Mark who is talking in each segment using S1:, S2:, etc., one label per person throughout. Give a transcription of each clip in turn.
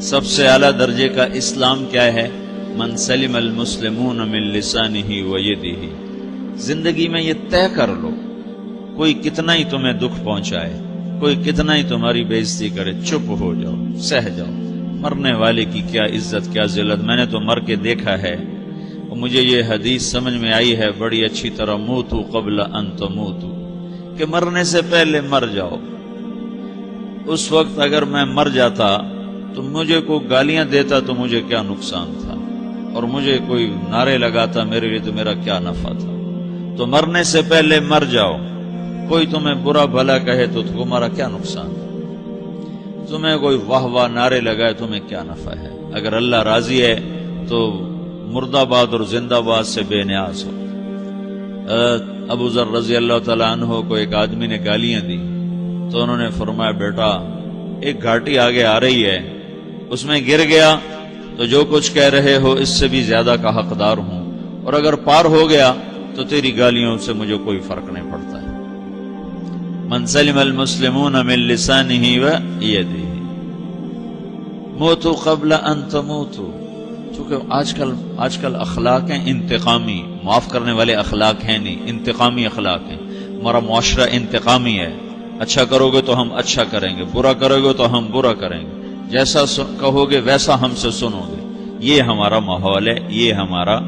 S1: سب سے اعلیٰ درجے کا اسلام کیا ہے؟ من سلم المسلمون من لسانہ و یدہ. زندگی میں یہ طے کر لو، کوئی کتنا ہی تمہیں دکھ پہنچائے، کوئی کتنا ہی تمہاری بےزتی کرے، چپ ہو جاؤ، سہ جاؤ. مرنے والے کی کیا عزت، کیا ذلت. میں نے تو مر کے دیکھا ہے، اور مجھے یہ حدیث سمجھ میں آئی ہے بڑی اچھی طرح، موتو قبل ان تموتو، کہ مرنے سے پہلے مر جاؤ. اس وقت اگر میں مر جاتا تو مجھے کوئی گالیاں دیتا تو مجھے کیا نقصان تھا، اور مجھے کوئی نعرے لگاتا میرے لیے تو میرا کیا نفع تھا. تو مرنے سے پہلے مر جاؤ. کوئی تمہیں برا بھلا کہے تو تمہارا کیا نقصان ہے، تمہیں کوئی واہ واہ نعرے لگائے تمہیں کیا نفع ہے. اگر اللہ راضی ہے تو مرد آباد اور زندہ باد سے بے نیاز ہو. ابو ذر رضی اللہ تعالیٰ عنہ کو ایک آدمی نے گالیاں دی تو انہوں نے فرمایا بیٹا ایک گھاٹی آگے آ رہی ہے، اس میں گر گیا تو جو کچھ کہہ رہے ہو اس سے بھی زیادہ کا حقدار ہوں، اور اگر پار ہو گیا تو تیری گالیوں سے مجھے کوئی فرق نہیں پڑتا ہے. من سلم المسلمون من لسانہ و یدہ موتوا قبل ان تموتوا. چونکہ آج کل اخلاق ہیں انتقامی، معاف کرنے والے اخلاق ہیں نہیں، انتقامی اخلاق ہیں. ہمارا معاشرہ انتقامی ہے، اچھا کرو گے تو ہم اچھا کریں گے، برا کرو گے تو ہم برا کریں گے، جیسا کہو گے ویسا ہم سے سنو گے. یہ ہمارا ماحول ہے، یہ ہمارا.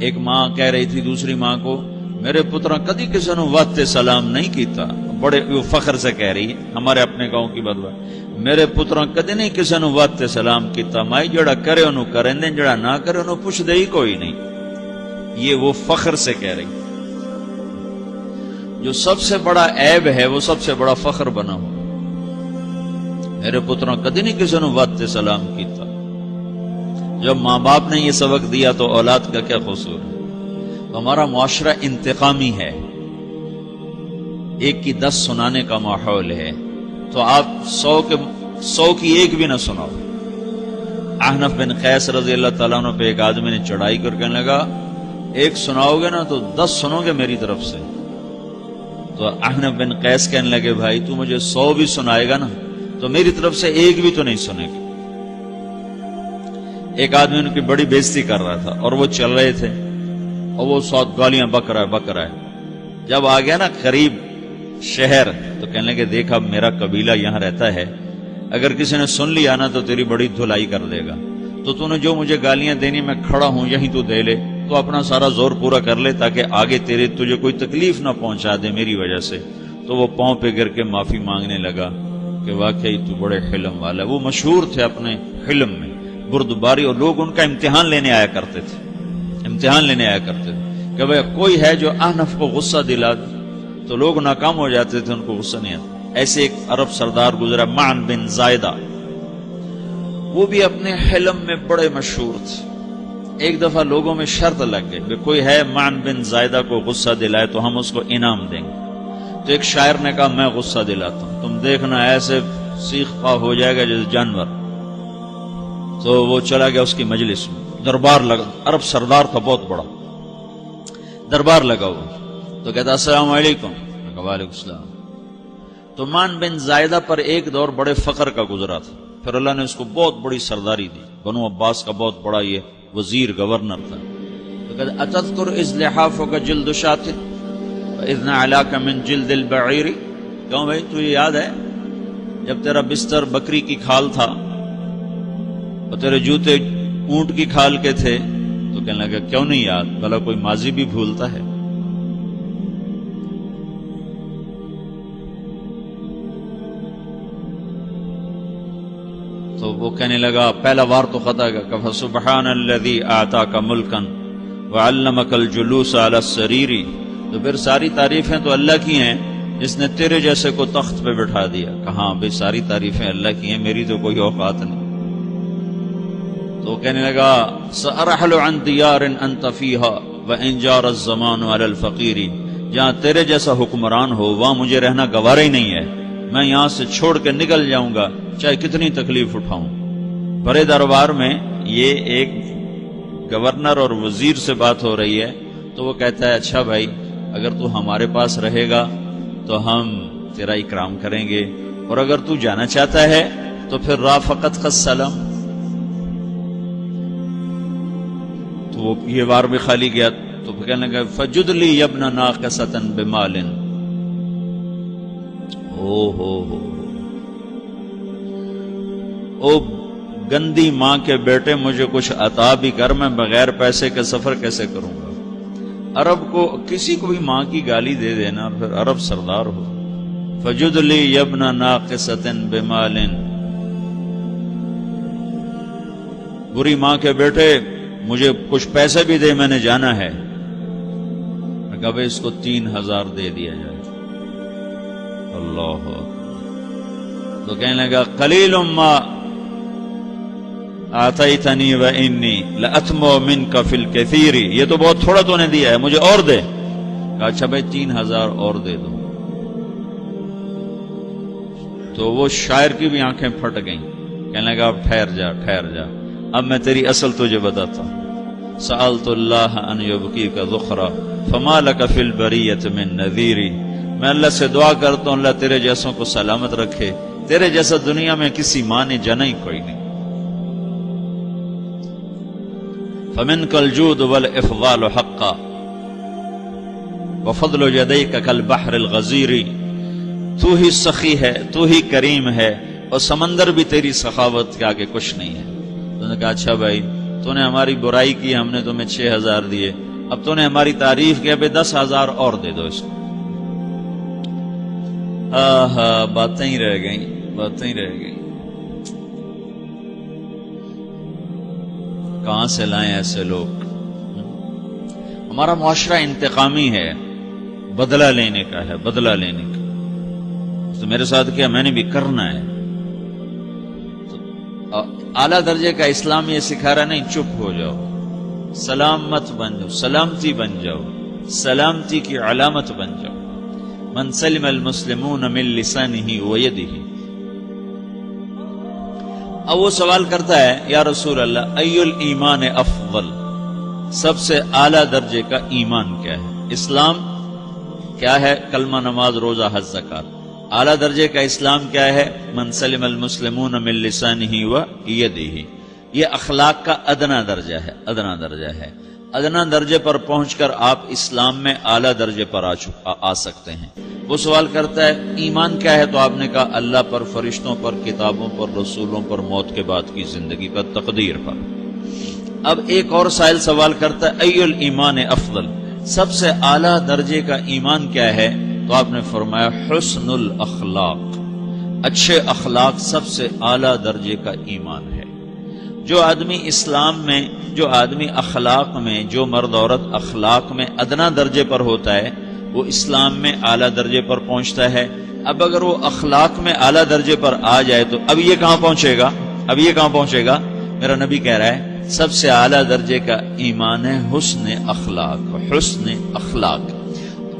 S1: ایک ماں کہہ رہی تھی دوسری ماں کو، میرے پترا کدی کسی نے واسطے سلام نہیں کیتا. بڑے فخر سے کہہ رہی ہے، ہمارے اپنے گاؤں کی بات. میرے پترا کدی نہیں کسی نے واسطے سلام کیتا، مائی جڑا کرے انہوں کریں دیں، جڑا نہ کرے انہوں پوچھ دے ہی کوئی نہیں. یہ وہ فخر سے کہہ رہی. جو سب سے بڑا عیب ہے وہ سب سے بڑا فخر بنا ہو. میرے پترا کدی نہیں کسی نے واسطے سلام کیتا. جب ماں باپ نے یہ سبق دیا تو اولاد کا کیا قصور ہے. ہمارا معاشرہ انتقامی ہے، ایک کی 10 سنانے کا ماحول ہے، تو آپ 100 کی ایک بھی نہ سناؤ. احنف بن قیس رضی اللہ تعالیٰ عنہ پہ ایک آدمی نے چڑھائی کر کہنے لگا ایک سناؤ گے نا تو 10 سنو گے میری طرف سے. تو احنف بن قیس کہنے لگے بھائی تو مجھے 100 بھی سنائے گا نا تو میری طرف سے ایک بھی تو نہیں سنے گا. ایک آدمی ان کی بڑی بےزتی کر رہا تھا اور وہ چل رہے تھے اور وہ 100 گالیاں بک رہا ہے. جب آ گیا نا قریب شہر تو کہنے لگے دیکھا میرا قبیلہ یہاں رہتا ہے، اگر کسی نے سن لیا نا تو تیری بڑی دھلائی کر دے گا، تو نے جو مجھے گالیاں دینی میں کھڑا ہوں یہیں تو دے لے، تو اپنا سارا زور پورا کر لے تاکہ آگے تجھے کوئی تکلیف نہ پہنچا دے میری وجہ سے. تو وہ پاؤں پہ گر کے معافی مانگنے لگا کہ واقعی تو بڑے حلم والا. وہ مشہور تھے اپنے حلم میں، بردباری، اور لوگ ان کا امتحان لینے آیا کرتے تھے کہ بھئی کوئی ہے جو احنف کو غصہ دلا دے، تو لوگ ناکام ہو جاتے تھے، ان کو غصہ نہیں آتا. ایسے ایک عرب سردار گزرا معن بن زائدہ، وہ بھی اپنے حلم میں بڑے مشہور تھے. ایک دفعہ لوگوں میں شرط لگ گئی کوئی ہے معن بن زائدہ کو غصہ دلائے تو ہم اس کو انعام دیں گے. تو ایک شاعر نے کہا میں غصہ دلاتا ہوں، تم دیکھنا ایسے سیخ پا ہو جائے گا جیسے جانور. تو وہ چلا گیا اس کی مجلس میں، دربار لگا، عرب سردار تھا بہت بڑا، دربار لگا ہوا. تو کہتا السلام علیکم. وعلیکم السلام. تو معن بن زائدہ پر ایک دور بڑے فقر کا گزرا تھا، پھر اللہ نے اس کو بہت بڑی سرداری دی، بنو عباس کا بہت بڑا یہ وزیر گورنر تھا. تو کہتا اتذکر اذ لحافک جلد شاۃ واذ نعلاک من جلد البعیر. کیوں بھائی تجھے یاد ہے جب تیرا بستر بکری کی کھال تھا اور تیرے جوتے اونٹ کی کھال کے تھے؟ تو کہنے لگا کیوں نہیں یاد، بھلا کوئی ماضی بھی بھولتا ہے. تو وہ کہنے لگا پہلا وار تو خطا گیا، فسبحان الذی آتاک ملکا وعلمک الجلوس علی السریر. تو پھر ساری تعریفیں تو اللہ کی ہیں جس نے تیرے جیسے کو تخت پہ بٹھا دیا. کہاں بھئی ساری تعریفیں اللہ کی ہیں، میری تو کوئی اوقات نہیں. تو کہنے لگا سأرحل عن دیار انت فیہا وان جار الزمان علی الفقیر. جہاں تیرے جیسا حکمران ہو وہاں مجھے رہنا گوارا ہی نہیں ہے، میں یہاں سے چھوڑ کے نکل جاؤں گا چاہے کتنی تکلیف اٹھاؤں. بڑے دربار میں یہ ایک گورنر اور وزیر سے بات ہو رہی ہے. تو وہ کہتا ہے اچھا بھائی اگر تو ہمارے پاس رہے گا تو ہم تیرا اکرام کریں گے، اور اگر تو جانا چاہتا ہے تو پھر رافقت کا سلام، تو وہ یہ وار بھی خالی گیا تو پھر کہنے لگا فجد لی یبن ناقصۃ بمال، او گندی ماں کے بیٹے مجھے کچھ عطا بھی کر، میں بغیر پیسے کے سفر کیسے کروں گا؟ عرب کو کسی کو بھی ماں کی گالی دے دینا پھر عرب سردار ہو. فجد لی یبن ناقصۃ بمال، بری ماں کے بیٹے مجھے کچھ پیسے بھی دے، میں نے جانا ہے. میں کہا بھائی اس کو 3000 دے دیا جائے. اللہ، تو کہنے لگا قلیل ما آتیتنی و انی لأتمو منک فی الکثیر، یہ تو بہت تھوڑا تو نے دیا ہے، مجھے اور دے. کہا اچھا بھائی 3000 اور دے دو. تو وہ شاعر کی بھی آنکھیں پھٹ گئیں. کہنے لگا اب ٹھہر جا ٹھہر جا، اب میں تیری اصل تجھے بتاتا ہوں. سألت اللہ ان یبکیک ذخرا فما لک فی البریۃ من نذیر، میں اللہ سے دعا کرتا ہوں اللہ تیرے جیسوں کو سلامت رکھے، تیرے جیسا دنیا میں کسی ماں نے جنا ہی کوئی نہیں. فمنک الجود والافضال حقا وفضل یدیک کالبحر الغزیر، تو ہی سخی ہے، تو ہی کریم ہے، اور سمندر بھی تیری سخاوت کے آگے کچھ نہیں ہے. تو نے کہا اچھا بھائی تو نے ہماری برائی کی، ہم نے تمہیں 6000 دیے، اب تو نے ہماری تعریف کی، اب 10,000 اور دے دو اس کو. باتیں ہی رہ گئیں، باتیں ہی رہ گئیں. کہاں سے لائیں ایسے لوگ؟ ہمارا معاشرہ انتقامی ہے، بدلہ لینے کا ہے، بدلہ لینے کا. تو میرے ساتھ کیا میں نے بھی کرنا ہے. اعلیٰ درجے کا اسلام یہ سکھا رہا نہیں چپ ہو جاؤ، سلامت بن جاؤ، سلامتی بن جاؤ، سلامتی کی علامت بن جاؤ. من سلم المسلمون من لسانہ ویدہ. اب وہ سوال کرتا ہے یا رسول اللہ ای الایمان افضل، سب سے اعلیٰ درجے کا ایمان کیا ہے؟ اسلام کیا ہے؟ کلمہ، نماز، روزہ، حج، زکوٰۃ. اعلیٰ درجے کا اسلام کیا ہے؟ من سلم المسلمون من لسانہ و یدہ. یہ اخلاق کا ادنا درجہ ہے، ادنا درجہ ہے. ادنا درجے پر پہنچ کر آپ اسلام میں اعلیٰ درجے پر آ سکتے ہیں. وہ سوال کرتا ہے ایمان کیا ہے؟ تو آپ نے کہا اللہ پر، فرشتوں پر، کتابوں پر، رسولوں پر، موت کے بعد کی زندگی پر، تقدیر پر. اب ایک اور سائل سوال کرتا ہے ای الایمان افضل، سب سے اعلیٰ درجے کا ایمان کیا ہے؟ تو آپ نے فرمایا حسن الاخلاق، اچھے اخلاق سب سے اعلیٰ درجے کا ایمان ہے. جو آدمی اسلام میں، جو آدمی اخلاق میں، جو مرد عورت اخلاق میں ادنا درجے پر ہوتا ہے وہ اسلام میں اعلیٰ درجے پر پہنچتا ہے. اب اگر وہ اخلاق میں اعلیٰ درجے پر آ جائے تو اب یہ کہاں پہنچے گا؟ اب یہ کہاں پہنچے گا؟ میرا نبی کہہ رہا ہے سب سے اعلیٰ درجے کا ایمان ہے حسن اخلاق، حسن اخلاق.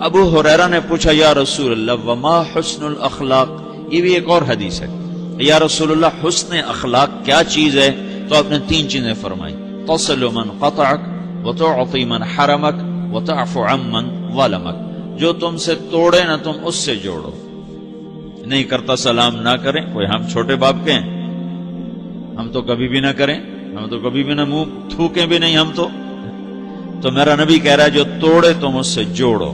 S1: ابو ہریرہ نے پوچھا یا رسول اللہ وما حسن الاخلاق، یہ بھی ایک اور حدیث ہے. یا رسول اللہ حسن اخلاق کیا چیز ہے؟ تو آپ نے 3 چیزیں فرمائی، تصل من قطعک وتعطی من حرمک وتعفو عمن ظلمک. جو تم سے توڑے نہ تم اس سے جوڑو. نہیں کرتا سلام نہ کریں، کوئی ہم چھوٹے باپ کے ہیں، ہم تو کبھی بھی نہ کریں، ہم تو کبھی بھی نہ منہ تھوکیں بھی نہیں ہم تو میرا نبی کہہ رہا ہے جو توڑے تم اس سے جوڑو،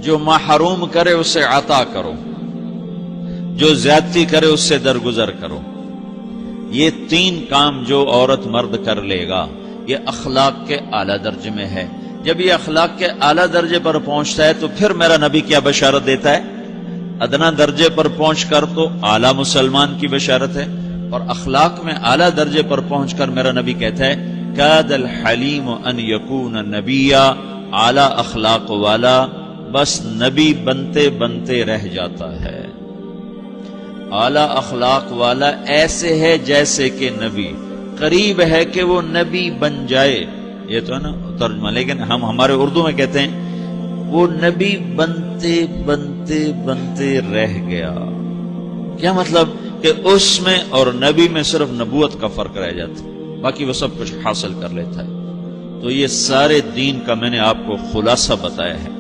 S1: جو محروم کرے اسے عطا کرو، جو زیادتی کرے اس سے درگزر کرو. یہ 3 کام جو عورت مرد کر لے گا یہ اخلاق کے اعلیٰ درجے میں ہے. جب یہ اخلاق کے اعلیٰ درجے پر پہنچتا ہے تو پھر میرا نبی کیا بشارت دیتا ہے؟ ادنا درجے پر پہنچ کر تو اعلیٰ مسلمان کی بشارت ہے، اور اخلاق میں اعلیٰ درجے پر پہنچ کر میرا نبی کہتا ہے کاد الحلیم ان یکون نبیا، اعلیٰ اخلاق والا بس نبی بنتے بنتے رہ جاتا ہے. اعلیٰ اخلاق والا ایسے ہے جیسے کہ نبی، قریب ہے کہ وہ نبی بن جائے. یہ تو ہے نا ترجمہ، لیکن ہم ہمارے اردو میں کہتے ہیں وہ نبی بنتے بنتے بنتے رہ گیا. کیا مطلب؟ کہ اس میں اور نبی میں صرف نبوت کا فرق رہ جاتا، باقی وہ سب کچھ حاصل کر لیتا ہے. تو یہ سارے دین کا میں نے آپ کو خلاصہ بتایا ہے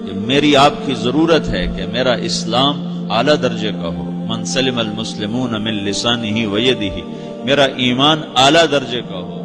S1: کہ میری آپ کی ضرورت ہے کہ میرا اسلام اعلیٰ درجے کا ہو، من سلم المسلمون من لسانہ و یدہ، میرا ایمان اعلیٰ درجے کا ہو،